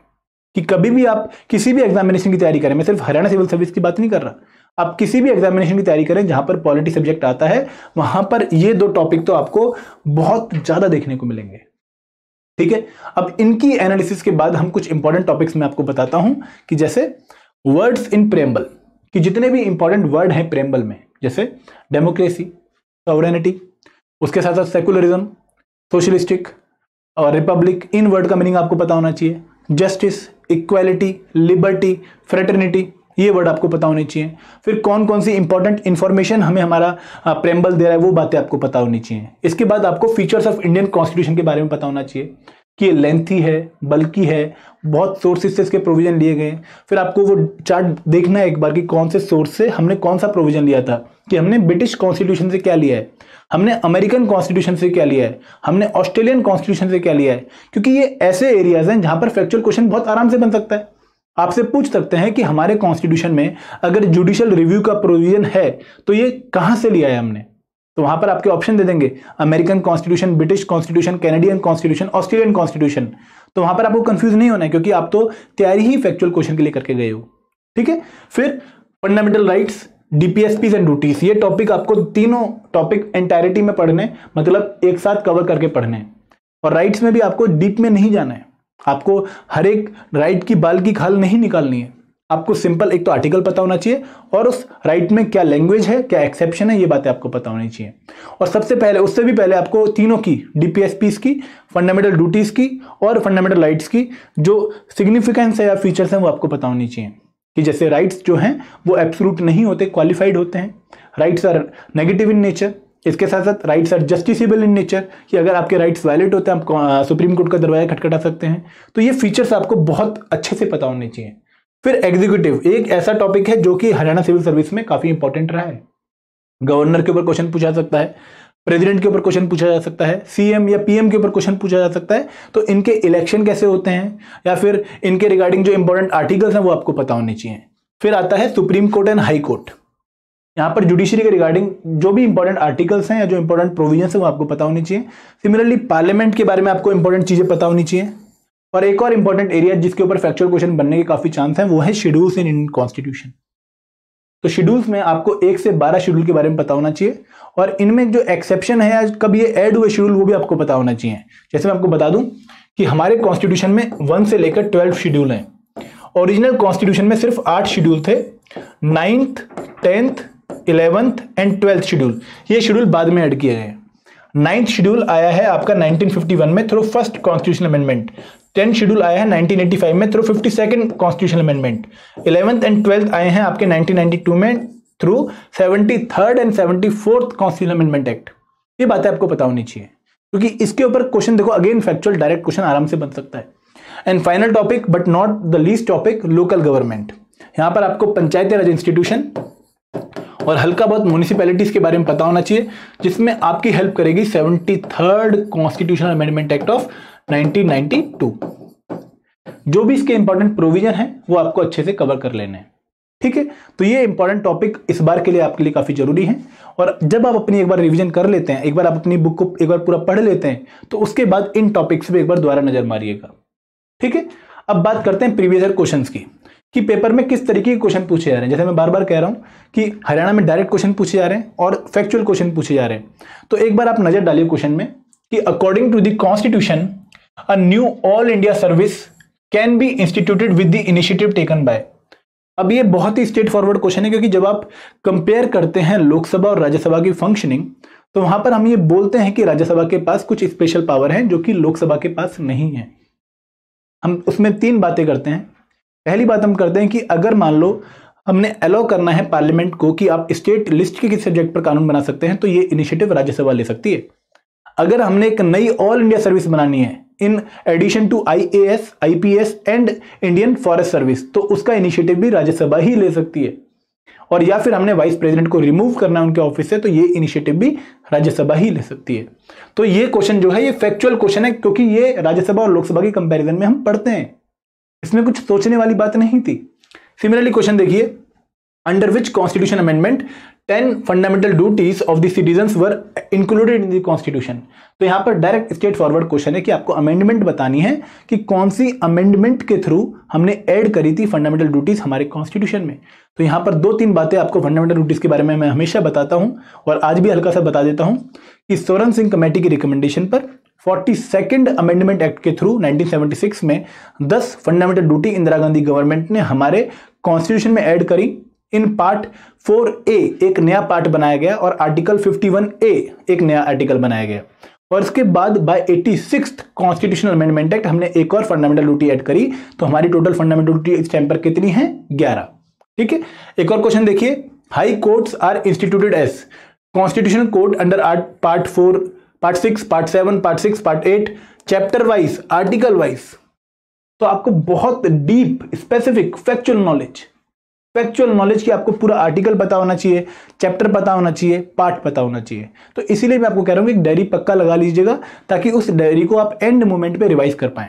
कि कभी भी आप किसी भी एग्जामिनेशन की तैयारी करें, मैं सिर्फ हरियाणा सिविल सर्विस की बात नहीं कर रहा, आप किसी भी एग्जामिनेशन की तैयारी करें जहां पर पॉलिटी सब्जेक्ट आता है वहां पर ये 2 टॉपिक तो आपको बहुत ज्यादा देखने को मिलेंगे। ठीक है, अब इनकी एनालिसिस के बाद हम कुछ इंपॉर्टेंट टॉपिक्स में आपको बताता हूं कि जैसे वर्ड्स इन प्रेम्बल, कि जितने भी इंपॉर्टेंट वर्ड हैं प्रेम्बल में, जैसे डेमोक्रेसी, सॉवरेनिटी, उसके साथ साथ सेकुलरिज्म, सोशलिस्टिक और रिपब्लिक, इन वर्ड का मीनिंग आपको पता होना चाहिए। जस्टिस, इक्वालिटी, लिबर्टी, फ्रेटर्निटी, ये वर्ड आपको पता होनी चाहिए। फिर कौन कौन सी इंपॉर्टेंट इंफॉर्मेशन हमें हमारा प्रेम्बल दे रहा है वो बातें आपको पता होनी चाहिए। इसके बाद आपको फीचर्स ऑफ इंडियन कॉन्स्टिट्यूशन के बारे में पता होना चाहिए कि ये लेंथी है, बल्कि है, बहुत सोर्सेस से इसके प्रोविजन लिए गए। फिर आपको वो चार्ट देखना है एक बार कि कौन से सोर्स से हमने कौन सा प्रोविजन लिया था, कि हमने ब्रिटिश कॉन्स्टिट्यूशन से क्या लिया है, हमने अमेरिकन कॉन्स्टिट्यूशन से क्या लिया है, हमने ऑस्ट्रेलियन कॉन्स्टिट्यूशन से क्या लिया है। क्योंकि ये ऐसे एरियाज हैं जहां पर फैक्चुअल क्वेश्चन बहुत आराम से बन सकता है। आपसे पूछ सकते हैं कि हमारे कॉन्स्टिट्यूशन में अगर जुडिशियल रिव्यू का प्रोविजन है तो ये कहां से लिया है हमने, तो वहां पर आपके ऑप्शन दे देंगे American constitution, British constitution, Canadian constitution, Australian constitution. तो वहां पर आपको कंफ्यूज नहीं होना है क्योंकि आप तो तैयारी ही फैक्चुअल क्वेश्चन के लिए करके गए हो। ठीक है, फिर fundamental rights, DPSPs and duties, ये टॉपिक आपको तीनों टॉपिक एंटायरिटी में पढ़ने, मतलब एक साथ कवर करके पढ़ने। और राइट्स में भी आपको डीप में नहीं जाना है, आपको हर एक राइट की बाल की खाल नहीं निकालनी है। आपको सिंपल एक तो आर्टिकल पता होना चाहिए और उस राइट में क्या लैंग्वेज है, क्या एक्सेप्शन है, ये बातें आपको पता होनी चाहिए। और सबसे पहले, उससे भी पहले आपको तीनों की, डीपीएसपीज की, फंडामेंटल ड्यूटीज की और फंडामेंटल राइट्स की जो सिग्निफिकेंस है या फीचर्स हैं वो आपको पता होनी चाहिए। कि जैसे राइट्स जो हैं वो एब्सोल्यूट नहीं होते, क्वालिफाइड होते हैं। Rights are negative in nature. इसके साथ साथ rights are justiciable in nature, कि अगर आपके राइट्स वायलेट होते हैं आप सुप्रीम कोर्ट का दरवाजा खटखटा सकते हैं। तो ये फीचर्स आपको बहुत अच्छे से पता होने चाहिए। फिर एग्जीक्यूटिव एक ऐसा टॉपिक है जो कि हरियाणा सिविल सर्विस में काफी इंपॉर्टेंट रहा है। गवर्नर के ऊपर क्वेश्चन पूछा जा सकता है, प्रेसिडेंट के ऊपर क्वेश्चन पूछा जा सकता है, सीएम या पीएम के ऊपर क्वेश्चन पूछा जा सकता है। तो इनके इलेक्शन कैसे होते हैं या फिर इनके रिगार्डिंग जो इंपॉर्टेंट आर्टिकल्स हैं वो आपको पता होने चाहिए। फिर आता है supreme court and high court. यहाँ पर जुडिशरी के रिगार्डिंग जो भी इंपॉर्टेंट आर्टिकल्स हैं या जो इंपॉर्टेंट प्रोविजंस हैं वो आपको पता होनी चाहिए। सिमिलरली पार्लियामेंट के बारे में आपको इंपॉर्टेंट चीजें पता होनी चाहिए। और एक और इंपॉर्टेंट एरिया जिसके ऊपर फैक्चुअल क्वेश्चन बनने के काफी चांस हैं वो है शेड्यूल्स इन इंडियन कॉन्स्टिट्यूशन। तो शेड्यूल्स में आपको 1 से 12 शेड्यूल के बारे में पता होना चाहिए और इनमें जो एक्सेप्शन है या कब ये ऐड हुए शेड्यूल वो भी आपको पता होना चाहिए। जैसे मैं आपको बता दूं कि हमारे कॉन्स्टिट्यूशन में 1 से लेकर 12 शेड्यूल हैं। ओरिजिनल कॉन्स्टिट्यूशन में सिर्फ 8 शेड्यूल थे। 9th, 10th, 11th and 12th schedule, ये शेड्यूल बाद में ऐड किए गए। 9th शेड्यूल आया है आपका 1951 में through first constitutional amendment. 10th schedule आया है 1985 में through 52nd constitutional amendment. 11th and 12th आए हैं आपके 1992 में through 73rd and 74th constitutional amendment act. ये बातें आपको पता होनी चाहिए क्योंकि इसके ऊपर क्वेश्चन देखो, अगेन फैक्चुअल डायरेक्ट क्वेश्चन आराम से बन सकता है। And final topic but not the least topic, local government. यहां पर आपको पंचायती राज इंस्टीट्यूशन और हल्का बहुत म्यूनिसिपैलिटीज के बारे में पता होना चाहिए, जिसमें आपकी हेल्प करेगी 73rd constitutional amendment act of 1992। जो भी इसके इंपॉर्टेंट प्रोविजन है वो आपको अच्छे से कवर कर लेने हैं, ठीक है। तो ये इंपॉर्टेंट टॉपिक इस बार के लिए आपके लिए काफी जरूरी है। और जब आप अपनी एक बार रिवीजन कर लेते हैं, एक बार आप अपनी बुक को एक बार पूरा पढ़ लेते हैं, तो उसके बाद इन टॉपिक्स पे एक बार दोबारा नजर मारिएगा, ठीक है। अब बात करते हैं प्रीवियस ईयर क्वेश्चंस की, कि पेपर में किस तरीके के क्वेश्चन पूछे जा रहे हैं। जैसे मैं बार बार कह रहा हूं कि हरियाणा में डायरेक्ट क्वेश्चन पूछे जा रहे हैं और फैक्चुअल क्वेश्चन पूछे जा रहे हैं। तो एक बार आप नजर डालिए क्वेश्चन में कि according to the constitution a new all India service can be instituted with the initiative taken by. अब ये बहुत ही स्ट्रेट फॉरवर्ड क्वेश्चन है, क्योंकि जब आप कंपेयर करते हैं लोकसभा और राज्यसभा की फंक्शनिंग, तो वहां पर हम ये बोलते हैं कि राज्यसभा के पास कुछ स्पेशल पावर है जो कि लोकसभा के पास नहीं है। हम उसमें 3 बातें करते हैं। पहली बात हम करते हैं कि अगर मान लो हमने अलाउ करना है पार्लियामेंट को कि आप स्टेट लिस्ट के किस सब्जेक्ट पर कानून बना सकते हैं, तो ये इनिशिएटिव राज्यसभा ले सकती है। अगर हमने एक नई ऑल इंडिया सर्विस बनानी है in addition to IAS, IPS and Indian forest service, तो उसका इनिशिएटिव भी राज्यसभा ही ले सकती है। और या फिर हमने वाइस प्रेसिडेंट को रिमूव करना है उनके ऑफिस से, तो ये इनिशिएटिव भी राज्यसभा ही ले सकती है। तो ये क्वेश्चन जो है ये फैक्चुअल क्वेश्चन है, क्योंकि ये राज्यसभा और लोकसभा के कंपैरिजन में हम पढ़ते हैं, इसमें कुछ सोचने वाली बात नहीं थी। सिमिलरली क्वेश्चन देखिए, under which constitution amendment 10 fundamental duties of the citizens were included in the constitution. तो यहां पर डायरेक्ट स्ट्रेट फॉरवर्ड क्वेश्चन है कि आपको अमेंडमेंट बतानी है कि कौन सी अमेंडमेंट के थ्रू हमने ऐड करी थी फंडामेंटल ड्यूटीज हमारे कॉन्स्टिट्यूशन में। तो यहां पर 2-3 बातें आपको फंडामेंटल ड्यूटीज के बारे में मैं हमेशा बताता हूं, और आज भी हल्का सा बता देता हूं कि सोरेन सिंह कमेटी की रिकमेंडेशन पर 42nd अमेंडमेंट एक्ट के थ्रू 1976 में 10 fundamental duty Indira Gandhi government ने हमारे कॉन्स्टिट्यूशन में ऐड करी। इन पार्ट 4A एक नया पार्ट बनाया गया और आर्टिकल 51A एक नया आर्टिकल बनाया गया, और इसके बाद bye 86th constitutional amendment act हमने एक और फंडामेंटल ड्यूटी ऐड करी। तो हमारी टोटल फंडामेंटल ड्यूटी इस टाइम पर कितनी है? 11, ठीक है। एक और क्वेश्चन देखिए, high courts are instituted as constitutional code under part 4, part 6, part 7, part 6, part 8, chapter wise, article wise. तो आपको बहुत डीप स्पेसिफिक फैक्चुअल नॉलेज की आपको पूरा आर्टिकल पता होना चाहिए, चैप्टर पता होना चाहिए, पार्ट पता होना चाहिए। तो इसीलिए मैं आपको कह रहा हूं कि एक डायरी पक्का लगा लीजिएगा, ताकि उस डायरी को आप एंड मोमेंट पे रिवाइज कर पाएं।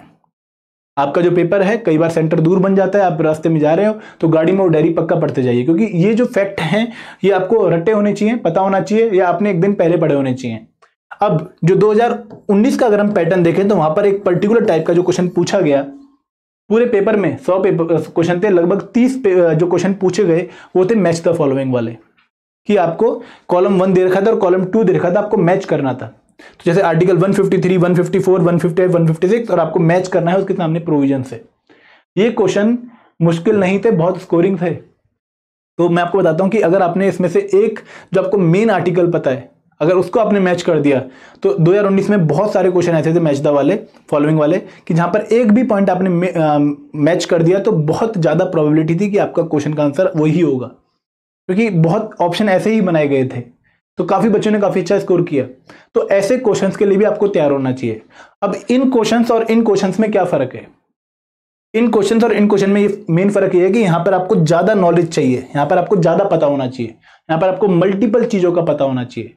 आपका जो पेपर है, कई बार सेंटर दूर बन जाता है, आप रास्ते में जा रहे हो तो गाड़ी में वो डायरी पक्का पढ़ते जाइए, क्योंकि ये जो फैक्ट हैं ये आपको रट्टे होने चाहिए, पता होना चाहिए, या आपने एक दिन पहले पढ़े होने चाहिए। अब जो 2019 का अगर हम पैटर्न देखें, तो वहां पर एक पर्टिकुलर टाइप का जो क्वेश्चन पूछा गया, पूरे पेपर में 100 क्वेश्चन थे, लगभग 30 जो क्वेश्चन पूछे गए वो थे मैच द फॉलोइंग वाले, कि आपको कॉलम 1 दे रखा था और कॉलम 2 दे रखा था, आपको मैच करना था। तो जैसे आर्टिकल 153, 154, 158, 156, और आपको मैच करना है उसके सामने प्रोविजन से। ये क्वेश्चन मुश्किल नहीं थे, बहुत स्कोरिंग थे। तो मैं आपको बताता हूं कि अगर आपने इसमें से एक जो आपको मेन आर्टिकल पता है, अगर उसको आपने मैच कर दिया, तो 2019 में बहुत सारे क्वेश्चन ऐसे थे मैच द वाले, फॉलोइंग वाले, कि जहां पर एक भी पॉइंट आपने मैच कर दिया तो बहुत ज्यादा प्रोबेबिलिटी थी कि आपका क्वेश्चन का आंसर वही होगा, क्योंकि बहुत ऑप्शन ऐसे ही बनाए गए थे। तो काफी बच्चों ने काफी अच्छा स्कोर किया। तो ऐसे क्वेश्चंस के लिए भी आपको तैयार होना चाहिए। अब इन क्वेश्चंस और इन क्वेश्चंस में क्या फर्क है? इन क्वेश्चंस और इन क्वेश्चन में ये मेन फर्क ये है कि यहां पर आपको ज्यादा नॉलेज चाहिए, यहां पर आपको ज्यादा पता होना चाहिए, यहां पर आपको मल्टीपल चीजों का पता होना चाहिए।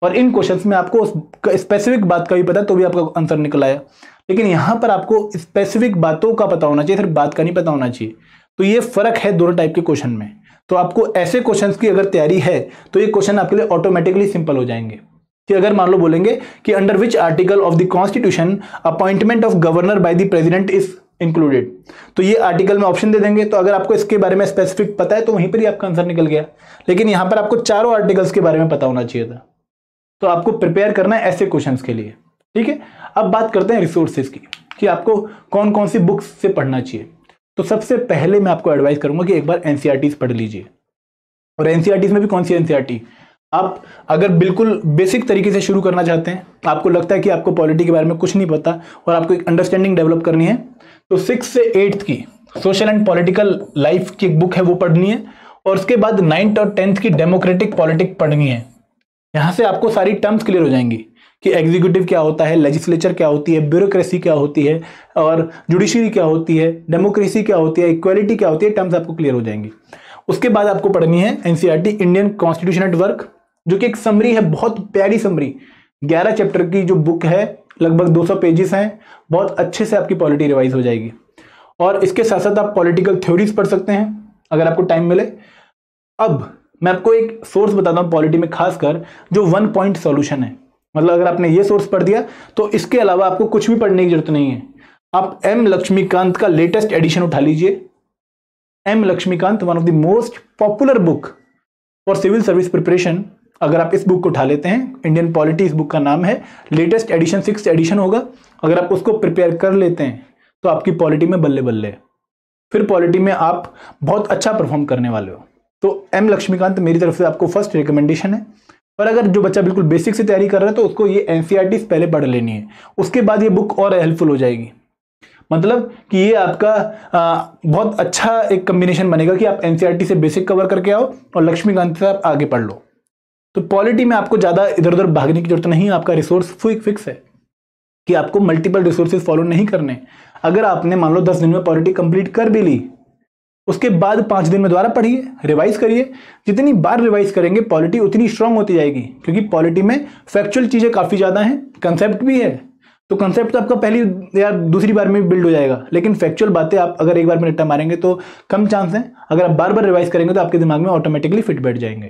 और इन क्वेश्चंस में आपको स्पेसिफिक बात का भी पता है तो भी आपका आंसर निकल आया, लेकिन यहां पर आपको स्पेसिफिक बातों का पता होना चाहिए, सिर्फ बात का नहीं पता होना चाहिए। तो ये फर्क है दोनों टाइप के क्वेश्चन में। तो आपको ऐसे क्वेश्चंस की अगर तैयारी है तो ये क्वेश्चन आपके लिए ऑटोमेटिकली सिंपल हो जाएंगे। कि अगर मान लो बोलेंगे कि under which article of the constitution appointment of governor by the president is included, तो ये आर्टिकल में ऑप्शन दे देंगे। तो अगर आपको इसके बारे में स्पेसिफिक पता है तो वहीं पर ही आपका आंसर निकल गया। लेकिन यहां पर आपको चारों आर्टिकल्स के बारे में पता होना चाहिए था। तो आपको प्रिपेयर करना है ऐसे क्वेश्चंस के लिए, ठीक है। अब बात करते हैं रिसोर्सेज की, कि आपको कौन कौन सी बुक्स से पढ़ना चाहिए। तो सबसे पहले मैं आपको एडवाइस करूंगा कि एक बार एनसीईआरटीज पढ़ लीजिए। और एनसीईआरटीज में भी कौन सी एनसीईआरटी? आप अगर बिल्कुल बेसिक तरीके से शुरू करना चाहते हैं, आपको लगता है कि आपको पॉलिटी के बारे में कुछ नहीं पता और आपको एक अंडरस्टैंडिंग डेवलप करनी है, तो 6th से 8th की सोशल एंड पॉलिटिकल लाइफ की एक बुक है वो पढ़नी है। और उसके बाद 9th और 10th की डेमोक्रेटिक पॉलिटिक्स पढ़नी है। यहाँ से आपको सारी टर्म्स क्लियर हो जाएंगी कि एग्जीक्यूटिव क्या होता है, लेजिस्लेचर क्या होती है, ब्यूरोक्रेसी क्या होती है और जुडिशरी क्या होती है, डेमोक्रेसी क्या होती है, इक्वालिटी क्या होती है, टर्म्स आपको क्लियर हो जाएंगी। उसके बाद आपको पढ़नी है NCERT Indian constitution at work, जो कि एक समरी है, बहुत प्यारी समरी, 11 चैप्टर की जो बुक है, लगभग 200 पेजेस हैं, बहुत अच्छे से आपकी पॉलिटी रिवाइज हो जाएगी। और इसके साथ साथ आप पॉलिटिकल थ्योरीज पढ़ सकते हैं अगर आपको टाइम मिले। अब मैं आपको एक सोर्स बताता हूं पॉलिटी में, खासकर जो 1 पॉइंट सॉल्यूशन है। मतलब अगर आपने ये सोर्स पढ़ दिया तो इसके अलावा आपको कुछ भी पढ़ने की जरूरत नहीं है। आप एम लक्ष्मीकांत का लेटेस्ट एडिशन उठा लीजिए। M Laxmikanth, one of the most popular book for civil service preparation. अगर आप इस बुक को उठा लेते हैं, इंडियन पॉलिटी इस बुक का नाम है, लेटेस्ट एडिशन 6th एडिशन होगा। अगर आप उसको प्रिपेयर कर लेते हैं तो आपकी पॉलिटी में बल्ले बल्ले, फिर पॉलिटी में आप बहुत अच्छा परफॉर्म करने वाले हो। तो एम लक्ष्मीकांत मेरी तरफ से आपको फर्स्ट रिकमेंडेशन है। और अगर जो बच्चा बिल्कुल बेसिक से तैयारी कर रहा है तो उसको ये एनसीईआरटी पहले पढ़ लेनी है, उसके बाद ये बुक और हेल्पफुल हो जाएगी। मतलब कि ये आपका बहुत अच्छा एक कॉम्बिनेशन बनेगा कि आप एनसीईआरटी से बेसिक कवर करके आओ और लक्ष्मीकांत से आप आगे पढ़ लो। तो पॉलिटी में आपको ज़्यादा इधर उधर भागने की जरूरत नहीं है। आपका रिसोर्स फिक्स है कि आपको मल्टीपल रिसोर्सेज फॉलो नहीं करने। अगर आपने मान लो 10 दिन में पॉलिटी कंप्लीट कर भी ली, उसके बाद 5 दिन में दोबारा पढ़िए, रिवाइज करिए। जितनी बार रिवाइज करेंगे पॉलिटी उतनी स्ट्रांग होती जाएगी, क्योंकि पॉलिटी में फैक्चुअल चीज़ें काफ़ी ज़्यादा हैं, कंसेप्ट भी है। तो कंसेप्ट तो आपका पहली या दूसरी बार में बिल्ड हो जाएगा, लेकिन फैक्चुअल बातें आप अगर एक बार में रट्टा मारेंगे तो कम चांस है। अगर आप बार बार रिवाइज करेंगे तो आपके दिमाग में ऑटोमेटिकली फिट बैठ जाएंगे।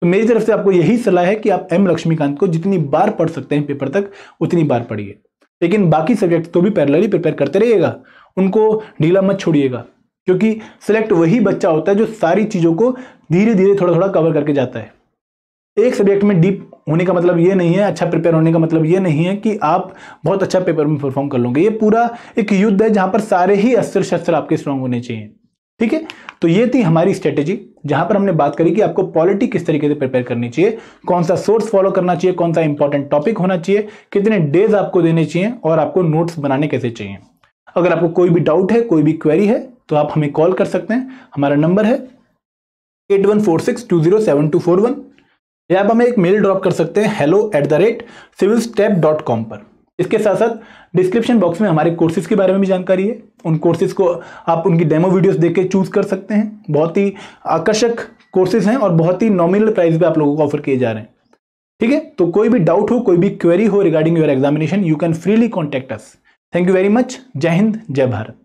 तो मेरी तरफ से आपको यही सलाह है कि आप एम लक्ष्मीकांत को जितनी बार पढ़ सकते हैं पेपर तक उतनी बार पढ़िए, लेकिन बाकी सब्जेक्ट तो भी पैरेलली प्रिपेयर करते रहिएगा, उनको ढीला मत छोड़िएगा। क्योंकि सिलेक्ट वही बच्चा होता है जो सारी चीज़ों को धीरे धीरे थोड़ा थोड़ा कवर करके जाता है। एक सब्जेक्ट में डीप होने का मतलब ये नहीं है, अच्छा प्रिपेयर होने का मतलब ये नहीं है कि आप बहुत अच्छा पेपर में परफॉर्म कर लोगे। ये पूरा एक युद्ध है जहां पर सारे ही अस्त्र शस्त्र आपके स्ट्रांग होने चाहिए। ठीक है, तो ये थी हमारी स्ट्रेटेजी, जहां पर हमने बात करी कि आपको पॉलिटी किस तरीके से प्रिपेयर करनी चाहिए, कौन सा सोर्स फॉलो करना चाहिए, कौन सा इंपॉर्टेंट टॉपिक होना चाहिए, कितने डेज आपको देने चाहिए और आपको नोट्स बनाने कैसे चाहिए। अगर आपको कोई भी डाउट है, कोई भी क्वेरी है तो आप हमें कॉल कर सकते हैं। हमारा नंबर है 8146207241, या आप हमें एक मेल ड्रॉप कर सकते हैं hello@civilstep.com पर। इसके साथ साथ डिस्क्रिप्शन बॉक्स में हमारे कोर्सेज के बारे में भी जानकारी है। उन कोर्सेज को आप उनकी डेमो वीडियोस देख के चूज कर सकते हैं। बहुत ही आकर्षक कोर्सेज हैं और बहुत ही नॉमिनल प्राइस पे आप लोगों को ऑफर किए जा रहे हैं। ठीक है, तो कोई भी डाउट हो, कोई भी क्वेरी हो regarding your examination, you can freely contact us. Thank you very much. जय हिंद, जय भारत।